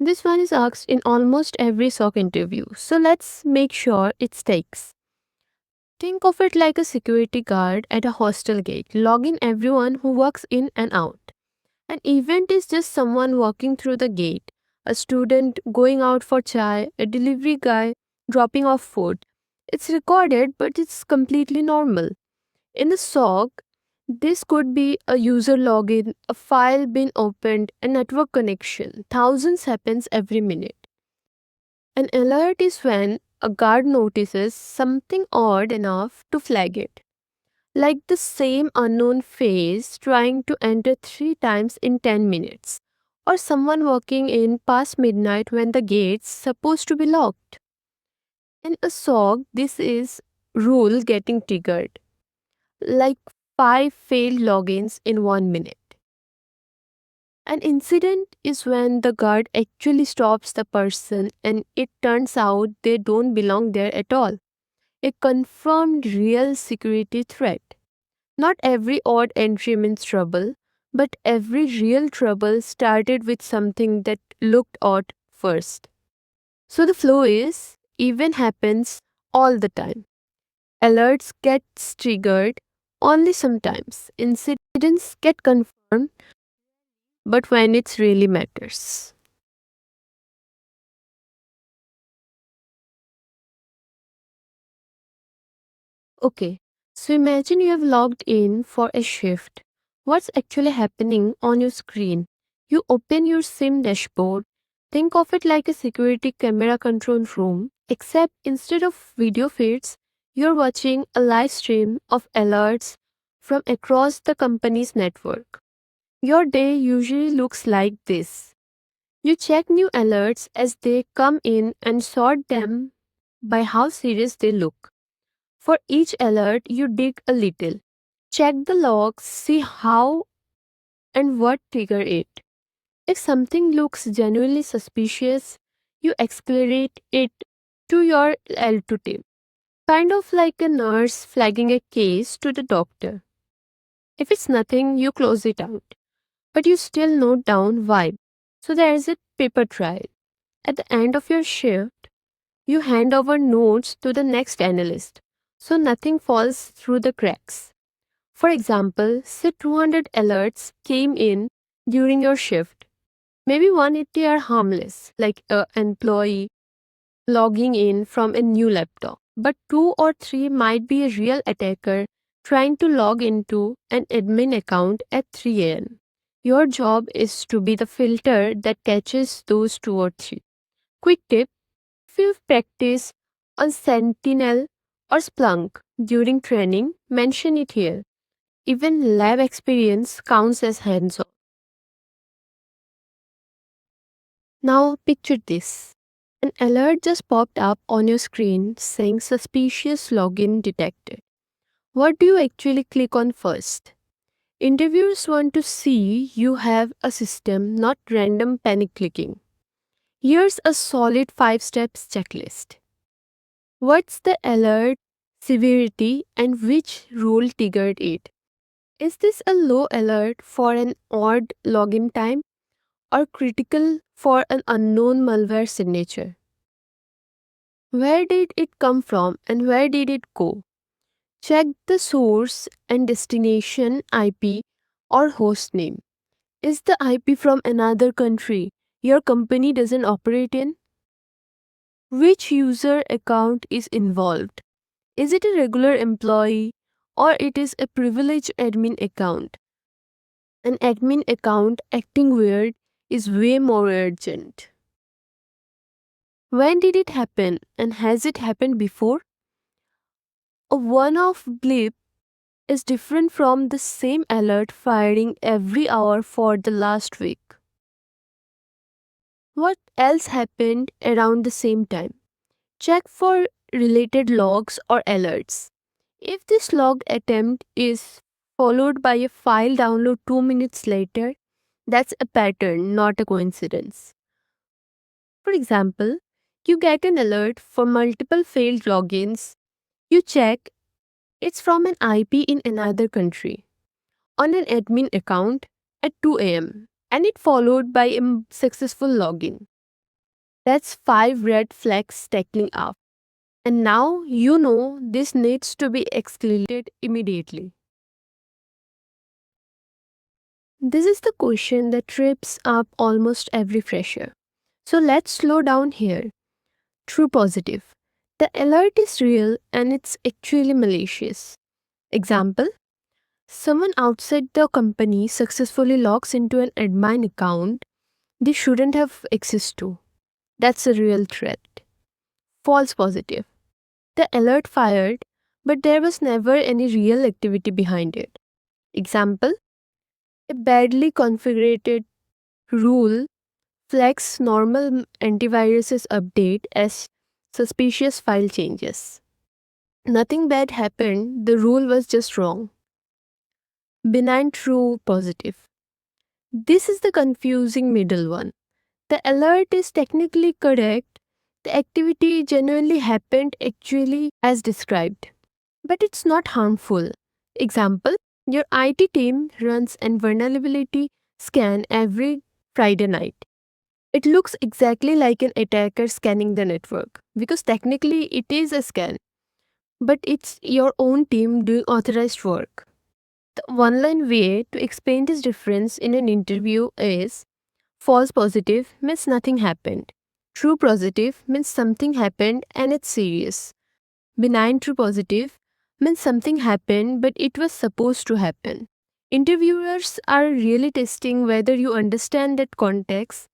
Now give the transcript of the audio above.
This one is asked in almost every SOC interview, so let's make sure it sticks. Think of it like a security guard at a hostel gate, logging everyone who walks in and out. An event is just someone walking through the gate, a student going out for chai, a delivery guy dropping off food. It's recorded, but it's completely normal. In the SOC, this could be a user login, a file being opened, a network connection. Thousands happens every minute. An alert is when a guard notices something odd enough to flag it. Like the same unknown face trying to enter 3 times in 10 minutes. Or someone walking in past midnight when the gate's supposed to be locked. In a SOC, this is rule getting triggered. Like 5 failed logins in 1 minute. An incident is when the guard actually stops the person and it turns out they don't belong there at all. A confirmed real security threat. Not every odd entry means trouble, but every real trouble started with something that looked odd first. So the flow is even happens all the time. Alerts get triggered only sometimes. Incidents get confirmed, but when it really matters. Okay, so imagine you have logged in for a shift. What's actually happening on your screen? You open your SIM dashboard. Think of it like a security camera control room, except instead of video feeds, you're watching a live stream of alerts from across the company's network. Your day usually looks like this. You check new alerts as they come in and sort them by how serious they look. For each alert, you dig a little. Check the logs, see how and what triggered it. If something looks genuinely suspicious, you escalate it to your L2 team. Kind of like a nurse flagging a case to the doctor. If it's nothing, you close it out. But you still note down why. So there is a paper trail. At the end of your shift, you hand over notes to the next analyst. So nothing falls through the cracks. For example, say 200 alerts came in during your shift. Maybe 180 are harmless, like an employee logging in from a new laptop. But 2 or 3 might be a real attacker trying to log into an admin account at 3 a.m. Your job is to be the filter that catches those 2 or 3. Quick tip: if you practice on Sentinel or Splunk during training, mention it here. Even lab experience counts as hands on. Now, picture this: an alert just popped up on your screen saying suspicious login detected. What do you actually click on first? Interviewers want to see you have a system, not random panic clicking. Here's a solid 5 steps checklist. What's the alert severity and which rule triggered it? Is this a low alert for an odd login time, or critical for an unknown malware signature? Where did it come from and where did it go? Check the source and destination IP or host name. Is the IP from another country your company doesn't operate in? Which user account is involved? Is it a regular employee or it is a privileged admin account? An admin account acting weird is way more urgent. When did it happen and has it happened before? A one off blip is different from the same alert firing every hour for the last week. What else happened around the same time? Check for related logs or alerts. If this logged attempt is followed by a file download 2 minutes later, that's a pattern, not a coincidence. For example, you get an alert for multiple failed logins. You check it's from an IP in another country on an admin account at 2 a.m. and it followed by a successful login. That's 5 red flags stacking up. And now you know this needs to be escalated immediately. This is the question that trips up almost every fresher. So let's slow down here. True positive. The alert is real and it's actually malicious. Example: someone outside the company successfully logs into an admin account they shouldn't have access to. That's a real threat. False positive. The alert fired, but there was never any real activity behind it. Example: a badly configured rule flags normal antiviruses update as suspicious file changes. Nothing bad happened, the rule was just wrong. Benign true positive. This is the confusing middle one. The alert is technically correct, the activity genuinely happened actually as described, but it's not harmful. Example: your IT team runs an vulnerability scan every Friday night. It looks exactly like an attacker scanning the network because technically it is a scan, but it's your own team doing authorized work. The one line way to explain this difference in an interview is: false positive means nothing happened. True positive means something happened and it's serious. Benign true positive means something happened but it was supposed to happen. Interviewers are really testing whether you understand that context